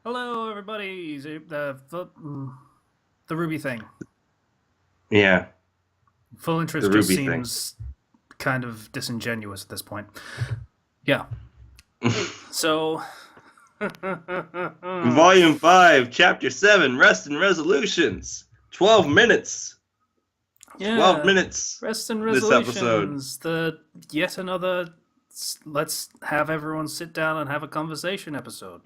Hello, everybody. The Ruby thing. Yeah, Full the interest just RWBY thing. seems kind of disingenuous at this point. Yeah. So, Volume 5, Chapter 7, Rest and Resolutions. 12 minutes. 12 yeah, minutes rest and this episode. resolutions. The yet another. Let's have everyone sit down and have a conversation episode.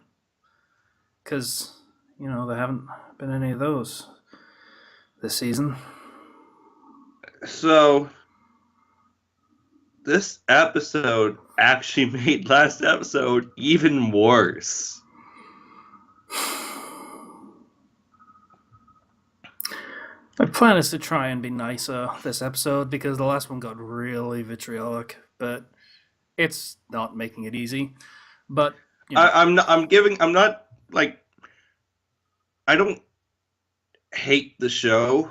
Because there haven't been any of those this season. So, this episode actually made last episode even worse. My plan is to try and be nicer this episode because the last one got really vitriolic, but it's not making it easy. But I'm not, like, I don't hate the show,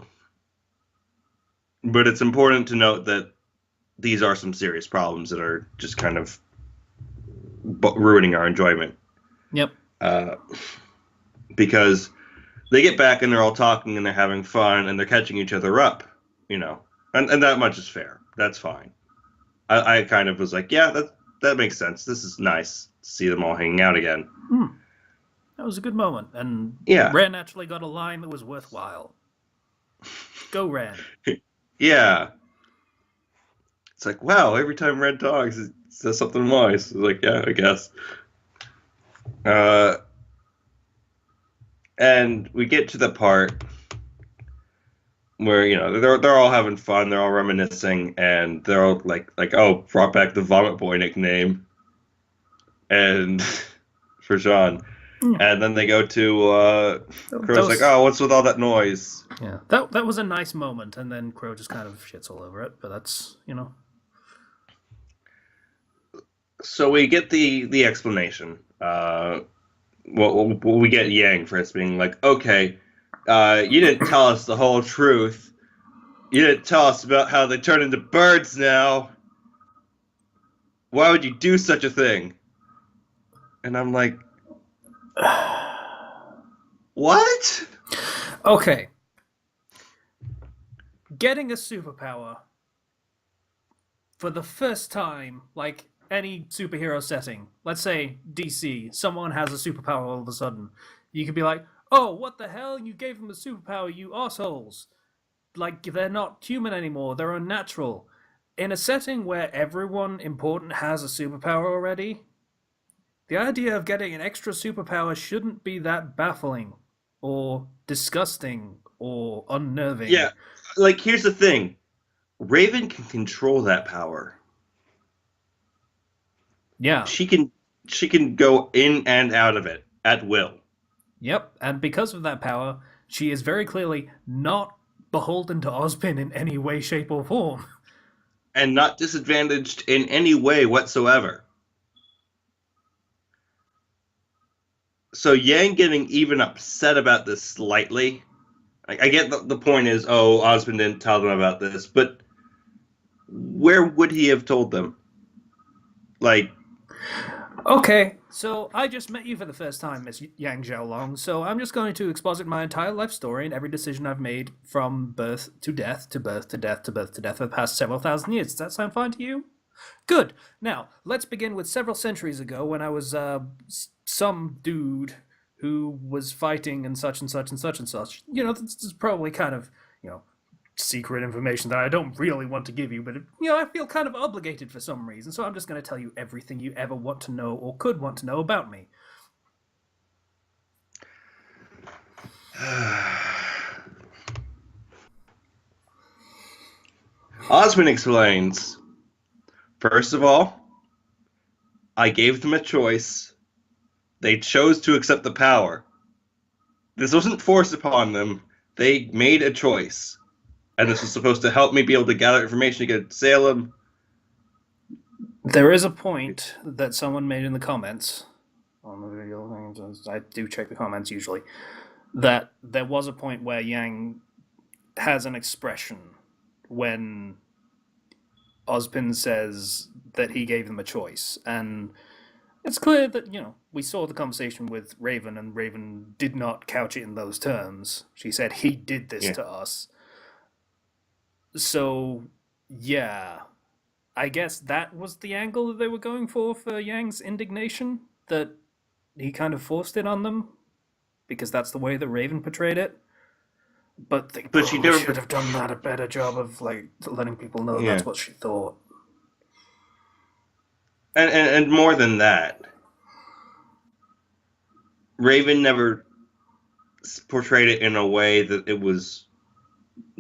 but it's important to note that these are some serious problems that are just kind of ruining our enjoyment. yep. Uh, because they get back and they're all talking and they're having fun and they're catching each other up, and that much is fair. That's fine. I kind of was like, yeah, that makes sense. This is nice to see them all hanging out again. That was a good moment, and Yeah, Ren actually got a line that was worthwhile. Go, Ren. yeah. It's like, wow, every time Red talks, it says something wise. It's like, yeah, I guess. Uh, and we get to the part where they're all having fun, they're all reminiscing, and they're all like oh, brought back the Vomit Boy nickname, and for Sean, and then they go to Crow's like, oh, what's with all that noise? Yeah, that was a nice moment, and then Crow just kind of shits all over it. But that's So we get the explanation. We get Yang first being like, okay, you didn't tell us the whole truth. You didn't tell us about how they turn into birds now. Why would you do such a thing? And I'm like, what? okay. Getting a superpower for the first time, like any superhero setting, let's say DC, someone has a superpower all of a sudden. You could be like, oh, what the hell? You gave them a superpower, you assholes. Like, they're not human anymore, they're unnatural. In a setting where everyone important has a superpower already, the idea of getting an extra superpower shouldn't be that baffling, or disgusting, or unnerving. Yeah, like here's the thing. Raven can control that power. Yeah. She can go in and out of it at will. Yep, and because of that power, she is very clearly not beholden to Ozpin in any way, shape, or form. And not disadvantaged in any way whatsoever. So Yang getting even upset about this slightly. I get the point is, oh, Osmond didn't tell them about this, but where would he have told them? Like, Okay, so I just met you for the first time, Miss Yang Xiaolong, so I'm just going to exposit my entire life story and every decision I've made from birth to death to birth to death to birth to death for the past several thousand years. Does that sound fine to you? Good. Now, let's begin with several centuries ago when I was some dude who was fighting and such and such and such and such. This is probably kind of, secret information that I don't really want to give you, but I feel kind of obligated for some reason, so I'm just going to tell you everything you ever want to know or could want to know about me. Osmond explains, first of all, I gave them a choice. They chose to accept the power. This wasn't forced upon them. They made a choice. And this was supposed to help me be able to gather information to get to Salem. There is a point that someone made in the comments on the video. I do check the comments usually. That there was a point where Yang has an expression when Ozpin says that he gave them a choice, and It's clear that, we saw the conversation with Raven, and Raven did not couch it in those terms. She said, he did this Yeah. to us. So, yeah. I guess that was the angle that they were going for Yang's indignation, that he kind of forced it on them, because that's the way that Raven portrayed it. But they But she probably never. should have done that a better job of, letting people know Yeah. that's what she thought. And more than that, Raven never portrayed it in a way that it was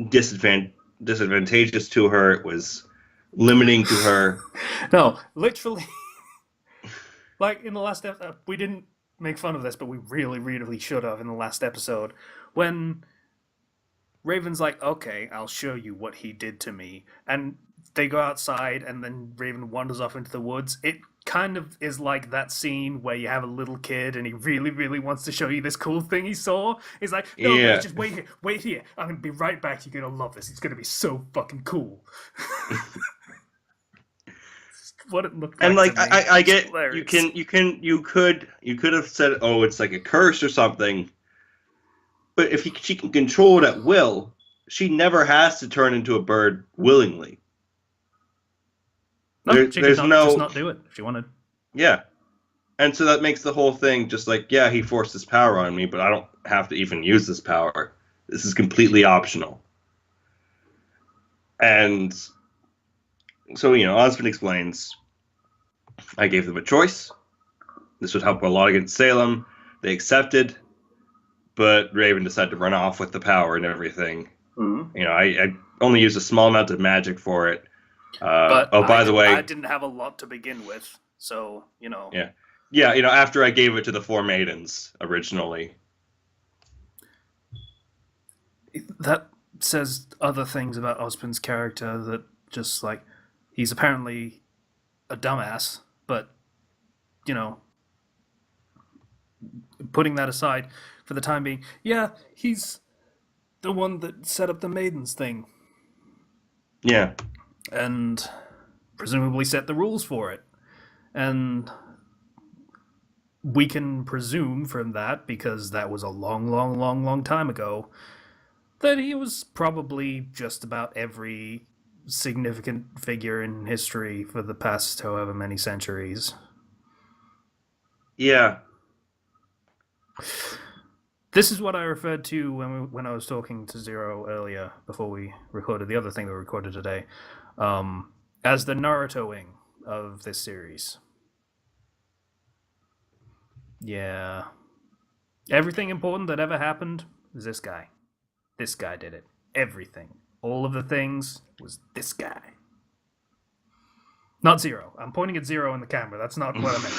disadvantageous to her. It was limiting to her. No, literally, like in the last episode, we didn't make fun of this, but we really, really should have in the last episode. When Raven's like, okay, I'll show you what he did to me. And they go outside, and then Raven wanders off into the woods. It kind of is like that scene where you have a little kid and he really, really wants to show you this cool thing he saw. He's like, no, Yeah. guys, just wait here. I'm going to be right back. You're going to love this. It's going to be so fucking cool. What it looked like. And like, to me. I get, Hilarious. you could have said, oh, it's like a curse or something. But if she can control it at will, she never has to turn into a bird willingly. No, she there's could no, just not do it if she wanted. Yeah. And so that makes the whole thing just like, yeah, he forced his power on me, but I don't have to even use this power. This is completely optional. And so, Osmond explains, I gave them a choice. This would help a lot against Salem. They accepted, but Raven decided to run off with the power and everything. Mm-hmm. I only used a small amount of magic for it. But by the way, I didn't have a lot to begin with, so Yeah, after I gave it to the four maidens originally. That says other things about Osmond's character, that just like he's apparently a dumbass, but putting that aside for the time being, yeah, he's the one that set up the maidens thing. Yeah. And presumably set the rules for it. And we can presume from that, because that was a long, long, long, long time ago, that he was probably just about every significant figure in history for the past however many centuries. Yeah. This is what I referred to when I was talking to Zero earlier, before we recorded the other thing that we recorded today, as the Naruto-ing of this series. Yeah. Everything important that ever happened was this guy. This guy did it. Everything. All of the things was this guy. Not Zero. I'm pointing at Zero in the camera. That's not what I meant.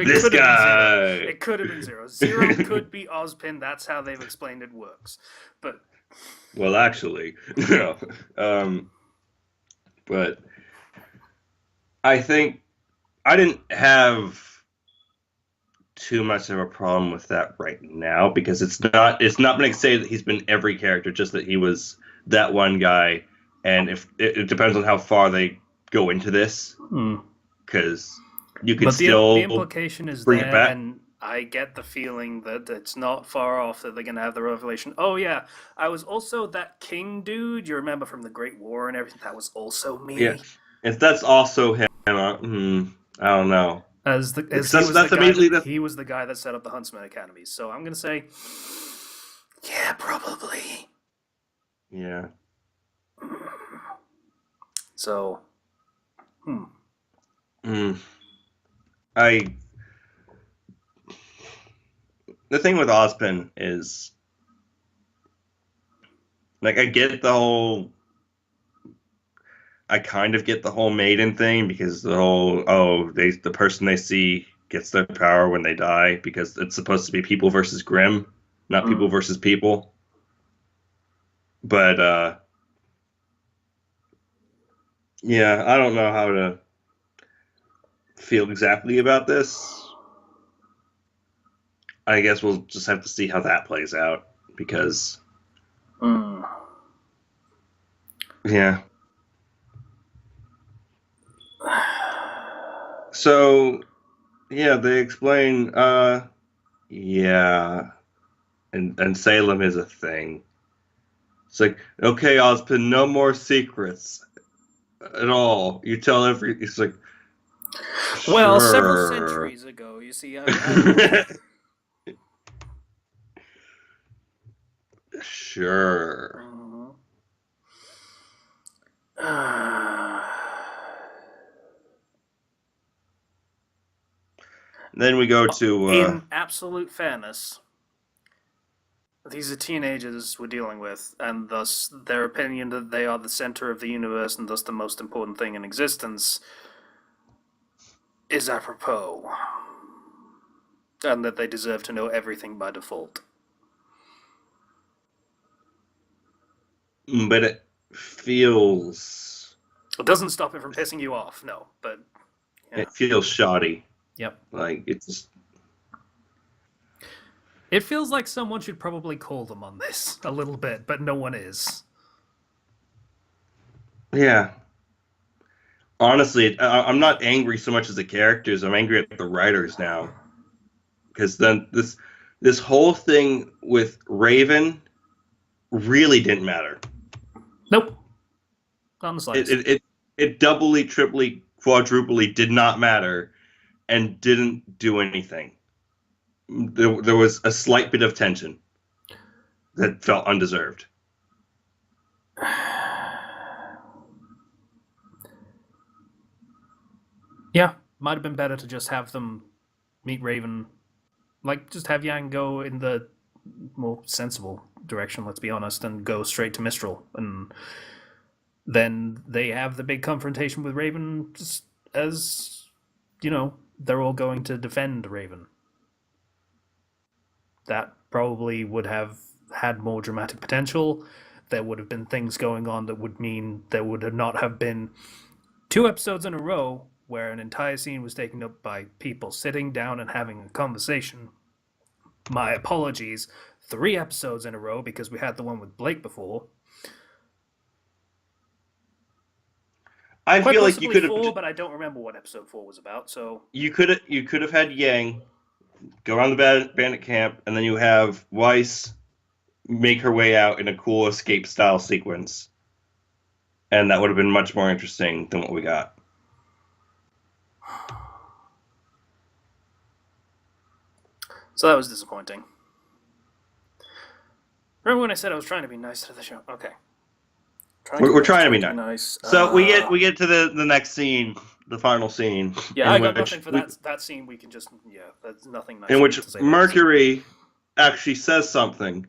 This guy. It could have been Zero. Zero could be Ozpin. That's how they've explained it works. But well, actually, no. But I think I didn't have too much of a problem with that right now, because it's not going to say that he's been every character, just that he was that one guy. And if it depends on how far they go into this, because you can still the implication is bring there, it back. and I get the feeling that it's not far off that they're going to have the revelation. Oh yeah, I was also that king dude you remember from the Great War and everything. That was also me. Yeah, if that's also him, I don't know. He was the guy that set up the Huntsman Academies. So I'm going to say, yeah, probably. Yeah. So, The thing with Ozpin is, like, I kind of get the whole maiden thing, because the whole, the person they see gets their power when they die, because it's supposed to be people versus Grimm, not people versus people. But, yeah, I don't know how to feel exactly about this. I guess we'll just have to see how that plays out, because yeah. So yeah, they explain. Yeah, and Salem is a thing. It's like, okay, Ozpin, no more secrets at all. You tell every. It's like, Well, several sure. centuries ago, you see, I Sure. Mhm. Then we go to In absolute fairness, these are teenagers we're dealing with, and thus their opinion that they are the center of the universe and thus the most important thing in existence is apropos, and that they deserve to know everything by default. but it feels It doesn't stop it from pissing you off, no, but yeah. it feels shoddy. Yep. Like it's just, It feels like someone should probably call them on this a little bit, but no one is. yeah. Honestly, I'm not angry so much as the characters. I'm angry at the writers now because then this whole thing with Raven really didn't matter. Nope. Not in the It slightest. it it, it doubly, triply, quadruply did not matter and didn't do anything. There was a slight bit of tension that felt undeserved. Yeah, might have been better to just have them meet Raven. Like, just have Yang go in the more sensible direction, let's be honest, and go straight to Mistral. And then they have the big confrontation with Raven just as, they're all going to defend Raven. That probably would have had more dramatic potential. There would have been things going on that would mean there would not have been 2 episodes in a row where an entire scene was taken up by people sitting down and having a conversation. My apologies. 3 episodes in a row because we had the one with Blake before. I Quite feel like you possibly could have 4, but I don't remember what episode 4 was about. So you could have had Yang go around the bandit camp, and then you have Weiss make her way out in a cool escape style sequence, and that would have been much more interesting than what we got. that was disappointing. Remember when I said I was trying to be nice to the show? Okay. We're trying to be nice. So we get to the next scene, the final scene. Yeah, I got nothing for that scene. We can just that's nothing nice. In which to say Mercury actually says something.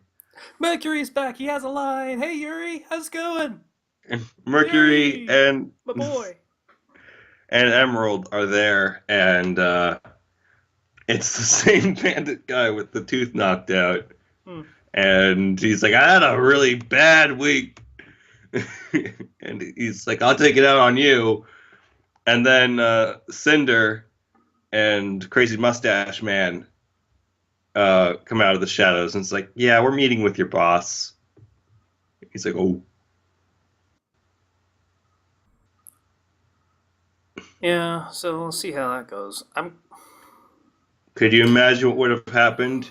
Mercury's back. He has a line. Hey Yuri, how's it going? And Mercury Yuri, and my boy and Emerald are there, and it's the same bandit guy with the tooth knocked out. And he's like, I had a really bad week. And he's like, I'll take it out on you. And then Cinder and Crazy Mustache Man come out of the shadows, and it's like, yeah, we're meeting with your boss. He's like, oh. Yeah, so we'll see how that goes. Could you imagine what would have happened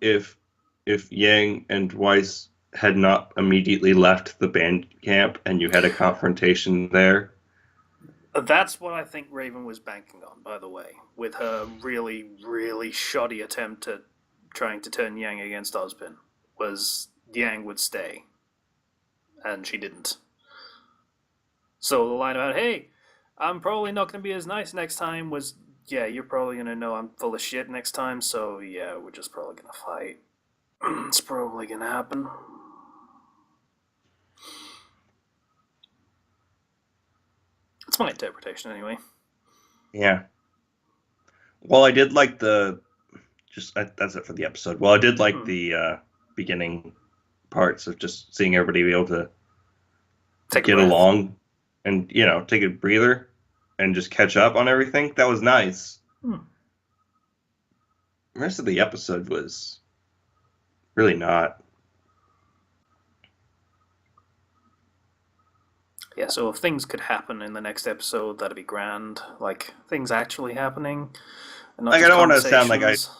if Yang and Weiss had not immediately left the band camp and you had a confrontation there? That's what I think Raven was banking on, by the way, with her really, really shoddy attempt at trying to turn Yang against Ozpin, was Yang would stay. And she didn't. So the line about, hey, I'm probably not going to be as nice next time was, yeah, you're probably going to know I'm full of shit next time, so yeah, we're just probably going to fight. It's probably going to happen. It's my interpretation, anyway. Yeah. Well, I did like that's it for the episode. Well, I did like the beginning parts of just seeing everybody be able to get along and, take a breather and just catch up on everything. That was nice. The rest of the episode was really not. Yeah, so if things could happen in the next episode, that'd be grand. Like, things actually happening, and not Like, I just don't want to sound like conversations.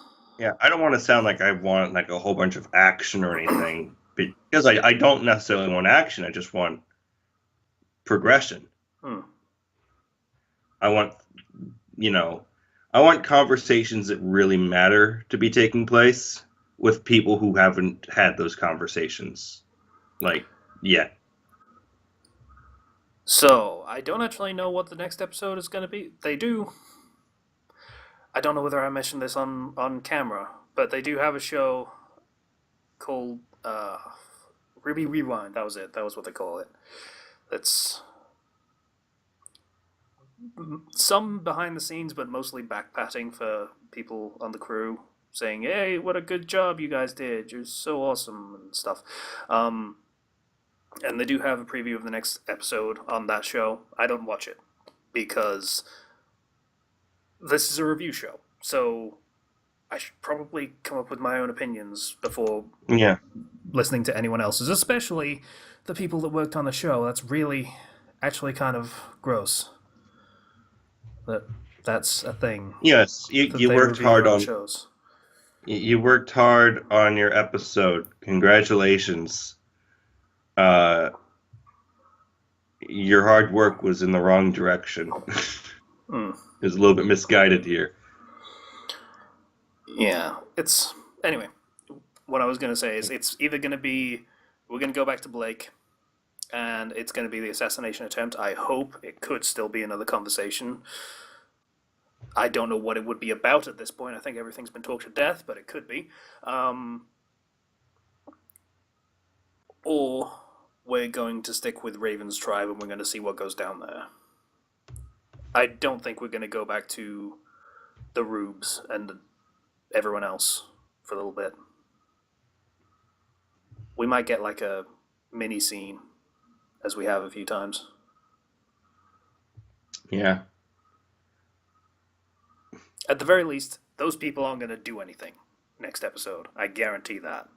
I don't want to sound like I want like a whole bunch of action or anything, because I don't necessarily want action. I just want progression. Hmm. I want, you know, I want conversations that really matter to be taking place with people who haven't had those conversations, like, yet. So, I don't actually know what the next episode is going to be. They do. I don't know whether I mentioned this on camera, but they do have a show called RWBY Rewind. That was it. That was what they call it. It's some behind the scenes, but mostly back patting for people on the crew, saying, "Hey, what a good job you guys did! You're so awesome," and stuff. Um, and they do have a preview of the next episode on that show. I don't watch it because this is a review show, so I should probably come up with my own opinions before Yeah. listening to anyone else's, especially the people that worked on the show. That's really actually kind of gross. That's a thing Yes, that you they worked review hard on on shows. you worked hard on your episode. Congratulations. Uh, your hard work was in the wrong direction. Hmm. It was a little bit misguided here. Yeah, it's anyway. What I was gonna say is it's either gonna be we're gonna go back to Blake, and it's gonna be the assassination attempt. I hope it could still be another conversation. I don't know what it would be about at this point. I think everything's been talked to death, but it could be. Or we're going to stick with Raven's tribe and we're going to see what goes down there. I don't think we're going to go back to the Rubes and everyone else for a little bit. We might get like a mini scene, as we have a few times. Yeah. At the very least, those people aren't going to do anything next episode. I guarantee that.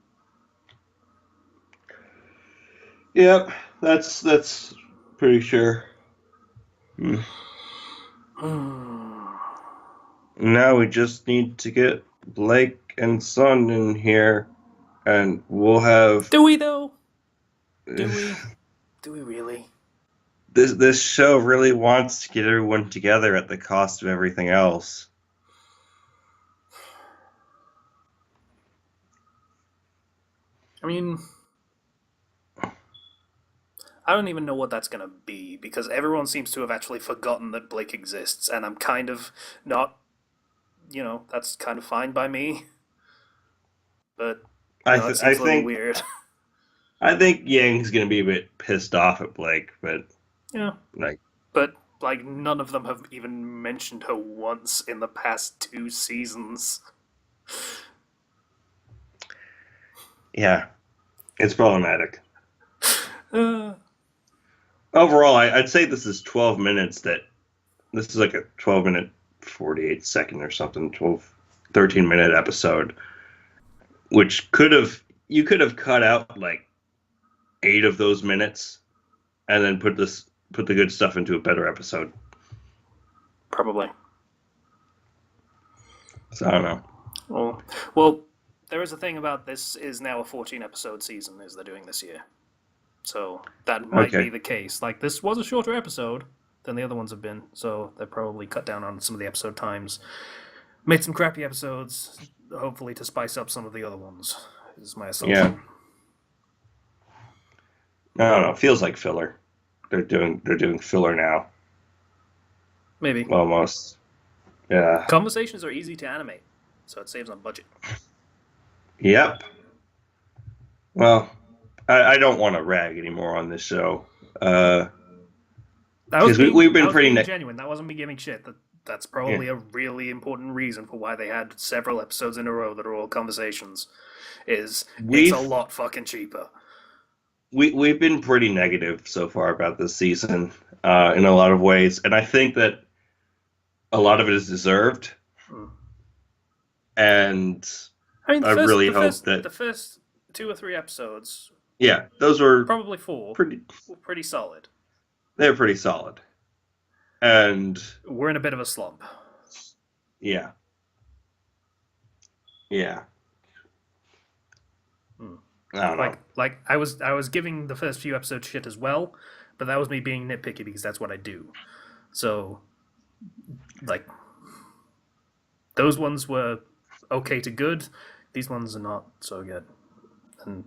Yep, that's pretty sure. Now we just need to get Blake and Son in here, and we'll have. Do we though? Do we? Do we really? This show really wants to get everyone together at the cost of everything else. I mean, I don't even know what that's going to be because everyone seems to have actually forgotten that Blake exists, and I'm kind of not, that's kind of fine by me. But it seems a little weird. I think Yang's going to be a bit pissed off at Blake, but yeah, but none of them have even mentioned her once in the past 2 seasons. Yeah, it's problematic. Overall, I'd say this is 12 minutes. This is like a 12-minute, 48-second or something, 13-minute episode, which you could have cut out like 8 of those minutes, and then put the good stuff into a better episode. Probably. So I don't know. Well, there is a thing about this is now a 14-episode season as they're doing this year. So that might be the case. Like, this was a shorter episode than the other ones have been, so they probably cut down on some of the episode times. Made some crappy episodes, hopefully to spice up some of the other ones, is my assumption. Yeah. I don't know. It feels like filler. They're doing filler now. Maybe. Almost. Yeah. Conversations are easy to animate, so it saves on budget. Yep. Well, I don't want to rag anymore on this show. Because we've been pretty genuine. That wasn't me giving shit. That's probably a really important reason for why they had several episodes in a row that are all conversations. It's a lot fucking cheaper. We've been pretty negative so far about this season in a lot of ways, and I think that a lot of it is deserved. And I really hope that the first 2 or 3 episodes. Yeah, those were probably 4. Pretty solid. they're pretty solid. And We're in a bit of a slump. yeah. Yeah. I don't know. Like I was giving the first few episodes shit as well, but that was me being nitpicky because that's what I do. So, like, those ones were okay to good. These ones are not so good, and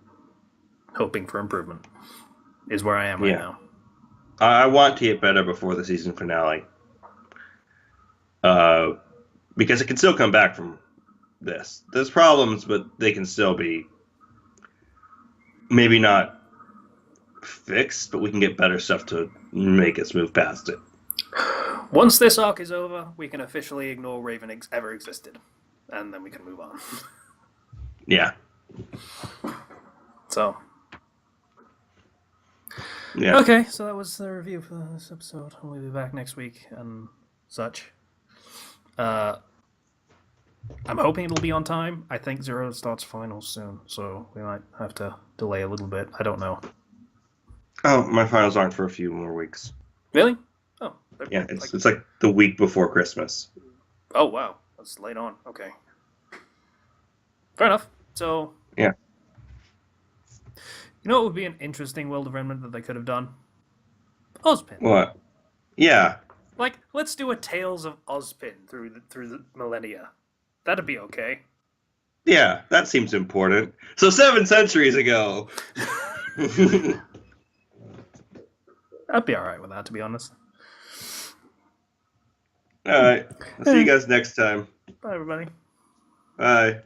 hoping for improvement is where I am right now. I want to get better before the season finale, because it can still come back from this. There's problems, but they can still be maybe not fixed, but we can get better stuff to make us move past it. Once this arc is over, we can officially ignore Raven ever existed, and then we can move on. Yeah. So. Yeah. Okay, so that was the review for this episode. We'll be back next week and such. I'm hoping it'll be on time. I think Zero starts finals soon, so we might have to delay a little bit. I don't know. Oh, my finals aren't for a few more weeks. Really? Oh. Yeah, it's like the week before Christmas. Oh, wow. That's late on. Okay. Fair enough. So... Yeah. You know what would be an interesting World of Remnant that they could have done? Ozpin. What? Yeah. Like, let's do a Tales of Ozpin through the millennia. That'd be okay. Yeah, that seems important. So 7 centuries ago. I'd be alright with that, to be honest. All right. I'll see you guys next time. Bye, everybody. Bye.